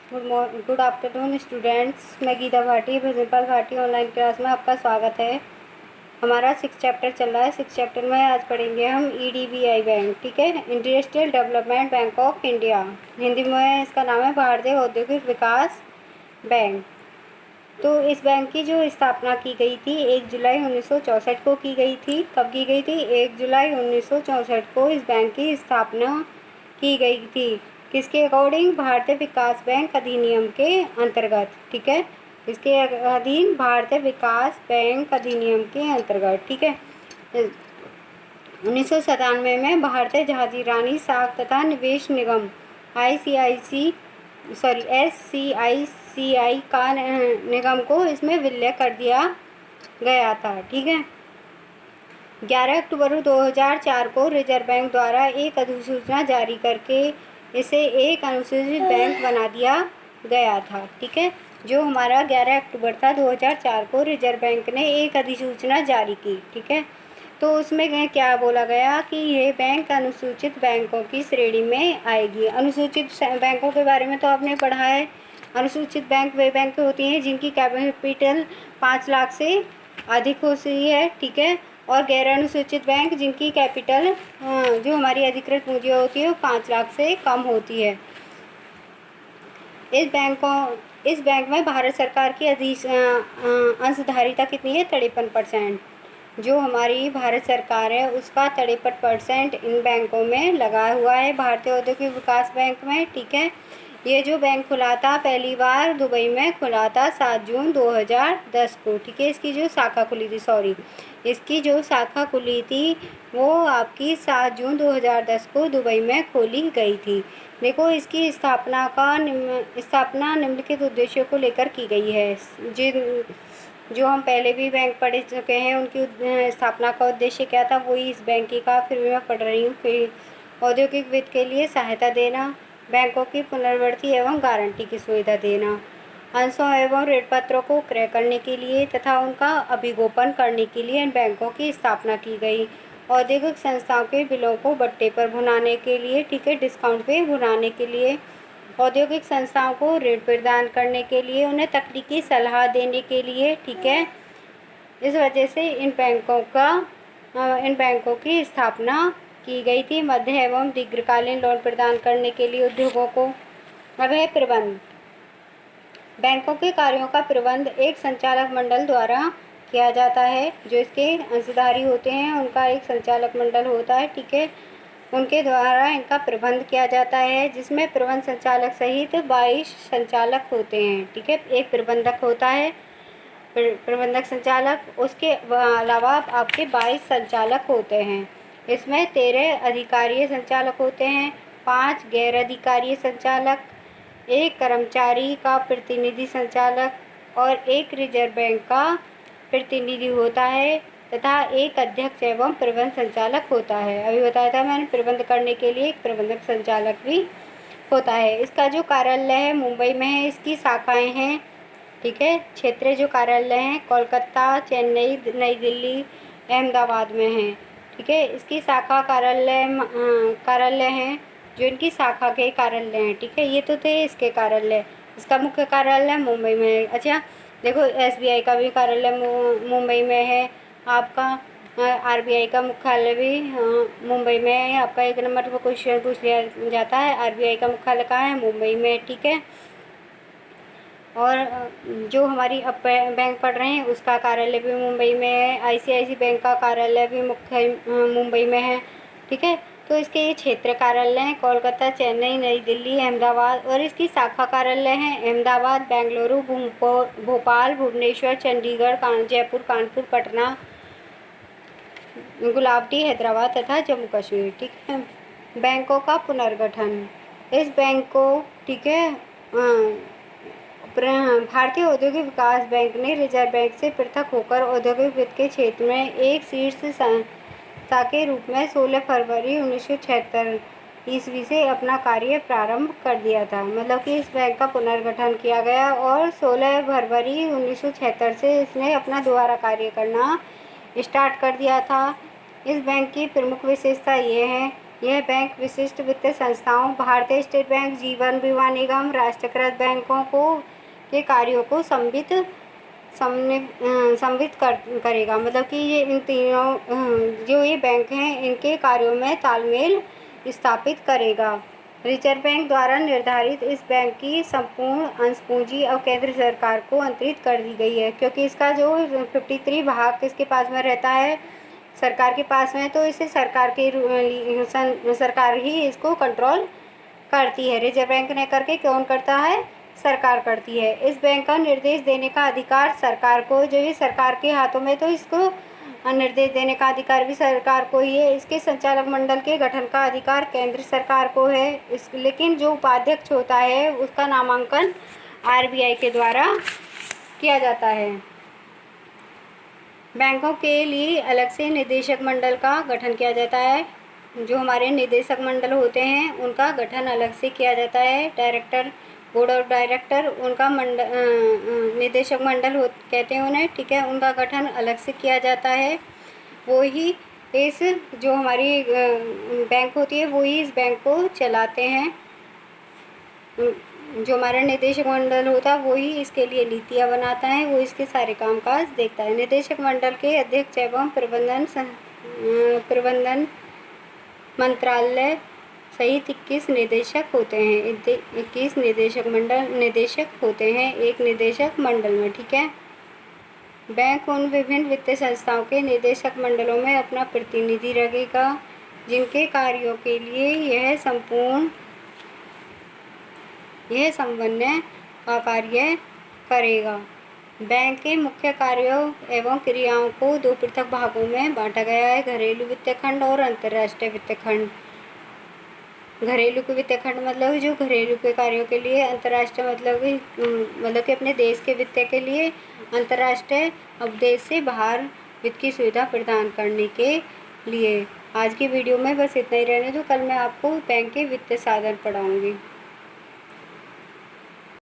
Good afternoon students. मैं Geeta Bhati, principal Bhati online class में आपका स्वागत है। हमारा 6 चैप्टर चल रहा है। 6 चैप्टर में आज पढ़ेंगे हम EDBI बैंक, ठीक है, industrial development bank of India. Hindi में इसका नाम है भारतीय औद्योगिक विकास बैंक। तो इस बैंक की जो स्थापना की गई थी 1 जुलाई 1964 को की गई थी। कब की गई थी? 1 जुलाई 1964 को इस बैंक की स्थापना की गई थी। किसके अकॉर्डिंग? भारतीय विकास बैंक अधिनियम के अंतर्गत, ठीक है, इसके अधीन भारतीय विकास बैंक अधिनियम के अंतर्गत, ठीक है। 1997 में भारतीय झांसी साख तथा निवेश निगम SCICI का निगम को इसमें विलय कर दिया गया था, ठीक है। 11 अक्टूबर 2004 को रिजर्व बैंक द्वारा एक अधिसूचना जारी करके इसे एक अनुसूचित बैंक बना दिया गया था, ठीक है। जो हमारा 11 अक्टूबर था 2004 को रिजर्व बैंक ने एक अधिसूचना जारी की, ठीक है। तो उसमें क्या बोला गया कि ये बैंक अनुसूचित बैंकों की श्रेणी में आएगी। अनुसूचित बैंकों के बारे में तो आपने पढ़ा है। अनुसूचित बैंक वे बैंक होती हैं जिनकी कैपिटल 5 लाख से अधिक होती है, ठीक है। और गैर अनुसूचित बैंक जिनकी कैपिटल जो हमारी अधिकृत पूंजी होती है वो 5 लाख से कम होती है। इस बैंक में भारत सरकार की अंशधारिता कितनी है? 53%। जो हमारी भारत सरकार है उसका 53% इन बैंकों में लगा हुआ है, भारतीय औद्योगिक विकास बैंक में, ठीक है। ये जो बैंक खुला था पहली बार दुबई में खुला था 7 जून 2010 को, ठीक है। इसकी जो शाखा खुली थी वो आपकी 7 जून 2010 को दुबई में खोली गई थी। देखो, इसकी स्थापना निम्नलिखित उद्देश्यों को लेकर की गई है। जो हम पहले भी बैंक पढ़ चुके हैं उनकी स्थापना का उद्देश्य क्या था, वही इस बैंक की का फिर मैं पढ़ रही हूँ कि औद्योगिक वित्त के लिए सहायता देना, बैंकों की पुनर्वृत्ति एवं गारंटी की सुविधा देना, अंशों एवं ऋण पत्रों को क्रय करने के लिए तथा उनका अभिगोपन करने के लिए इन बैंकों की स्थापना की गई। औद्योगिक संस्थाओं के बिलों को बट्टे पर भुनाने के लिए, ठीक है, डिस्काउंट पे भुनाने के लिए, औद्योगिक संस्थाओं को ऋण प्रदान करने के लिए, उन्हें तकनीकी सलाह देने के लिए, ठीक है। इस वजह से इन बैंकों की स्थापना की गई थी। मध्य एवं दीर्घकालीन लोन प्रदान करने के लिए उद्योगों को। अब है प्रबंध। बैंकों के कार्यों का प्रबंध एक संचालक मंडल द्वारा किया जाता है। जो इसके अंशधारी होते हैं उनका एक संचालक मंडल होता है, ठीक है, उनके द्वारा इनका प्रबंध किया जाता है, जिसमें प्रबंध संचालक सहित 22 संचालक होते हैं, ठीक है। एक प्रबंधक होता है, प्रबंधक संचालक, उसके अलावा आपके 22 संचालक होते हैं। इसमें 13 अधिकारीय संचालक होते हैं, 5 गैर अधिकारीय संचालक, 1 कर्मचारी का प्रतिनिधि संचालक और 1 रिजर्व बैंक का प्रतिनिधि होता है तथा 1 अध्यक्ष एवं प्रबंध संचालक होता है। अभी बताया था मैंने, प्रबंध करने के लिए एक प्रबंधक संचालक भी होता है। इसका जो कार्यालय है मुंबई में है, इसकी शाखाएं हैं, ठीक है। क्षेत्रीय जो कार्यालय हैं कोलकाता, चेन्नई, नई दिल्ली, अहमदाबाद में हैं, ठीक है। इसकी शाखा कार्यालय हैं जो इनकी शाखा के कार्यालय हैं, ठीक है। ये तो थे इसके कार्यालय। इसका मुख्य कार्यालय मुंबई में है। अच्छा देखो, SBI का भी कार्यालय मुंबई में है। आपका RBI का मुख्यालय भी मुंबई में है। आपका 1 नंबर पर क्वेश्चन पूछ लिया जाता है, RBI का मुख्यालय कहाँ है? मुंबई में, ठीक है। और जो हमारी अब बैंक पढ़ रहे हैं उसका कार्यालय भी मुंबई में है। ICICI बैंक का कार्यालय भी मुख्य मुंबई में है, ठीक है। तो इसके ये क्षेत्र कार्यालय हैं कोलकाता, चेन्नई, नई दिल्ली, अहमदाबाद, और इसकी शाखा कार्यालय हैं अहमदाबाद, बेंगलुरु, भोपाल, भुवनेश्वर, चंडीगढ़, जयपुर, कानपुर, पटना, गुवाहाटी, हैदराबाद तथा जम्मू कश्मीर, ठीक है। बैंकों का पुनर्गठन। इस बैंक को, ठीक है, भारतीय औद्योगिक विकास बैंक ने रिजर्व बैंक से पृथक होकर औद्योगिक वित्त के क्षेत्र में एक शीर्ष संस्था के रूप में 16 फरवरी 1976 ईस्वी से अपना कार्य प्रारंभ कर दिया था। मतलब कि इस बैंक का पुनर्गठन किया गया और 16 फरवरी 1976 से इसने अपना दोबारा कार्य करना स्टार्ट कर दिया था। इस बैंक की प्रमुख विशेषता ये है यह बैंक विशिष्ट वित्तीय संस्थाओं, भारतीय स्टेट बैंक, जीवन बीमा निगम, राष्ट्रीयकृत बैंकों के कार्यों को समन्वित करेगा। मतलब कि ये इन तीनों जो ये बैंक हैं इनके कार्यों में तालमेल स्थापित करेगा। रिजर्व बैंक द्वारा निर्धारित इस बैंक की संपूर्ण अंश पूंजी अब केंद्र सरकार को अंतरित कर दी गई है, क्योंकि इसका जो 53 भाग किसके पास में रहता है, सरकार के पास में, तो इसे सरकार ही इसको कंट्रोल करती है। रिजर्व बैंक ने करके कौन करता है, सरकार करती है। इस बैंक का निर्देश देने का अधिकार सरकार को, जो ये सरकार के हाथों में, तो इसको निर्देश देने का अधिकार भी सरकार को ही है। इसके संचालक मंडल के गठन का अधिकार केंद्र सरकार को है। लेकिन जो उपाध्यक्ष होता है उसका नामांकन आरबीआई के द्वारा किया जाता है। बैंकों के लिए अलग से निदेशक मंडल का गठन किया जाता है। जो हमारे निदेशक मंडल होते हैं उनका गठन अलग से किया जाता है। डायरेक्टर, बोर्ड ऑफ डायरेक्टर, उनका निदेशक मंडल कहते हैं उन्हें, ठीक है। उनका गठन अलग से किया जाता है। वो ही इस जो हमारी बैंक होती है वो ही इस बैंक को चलाते हैं। जो हमारा निदेशक मंडल होता है वो ही इसके लिए नीतियाँ बनाता है, वो इसके सारे कामकाज देखता है। निदेशक मंडल के अध्यक्ष एवं प्रबंधन मंत्रालय सहित 21 निदेशक होते हैं। 21 निदेशक होते हैं एक निदेशक मंडल में, ठीक है। बैंक उन विभिन्न वित्तीय संस्थाओं के निदेशक मंडलों में अपना प्रतिनिधि रखेगा जिनके कार्यों के लिए यह समन्वय का कार्य करेगा। बैंक के मुख्य कार्यों एवं क्रियाओं को दो पृथक भागों में बांटा गया है, घरेलू वित्तीय खंड और अंतर्राष्ट्रीय वित्तीय खंड। घरेलू के वित्तीय खंड मतलब जो घरेलू के कार्यों के लिए, अंतर्राष्ट्रीय मतलब कि अपने देश के वित्त के लिए, अंतर्राष्ट्रीय अब देश से बाहर वित्त की सुविधा प्रदान करने के लिए। आज की वीडियो में बस इतना ही रहने दो, कल मैं आपको बैंक के वित्तीय साधन पढ़ाऊँगी।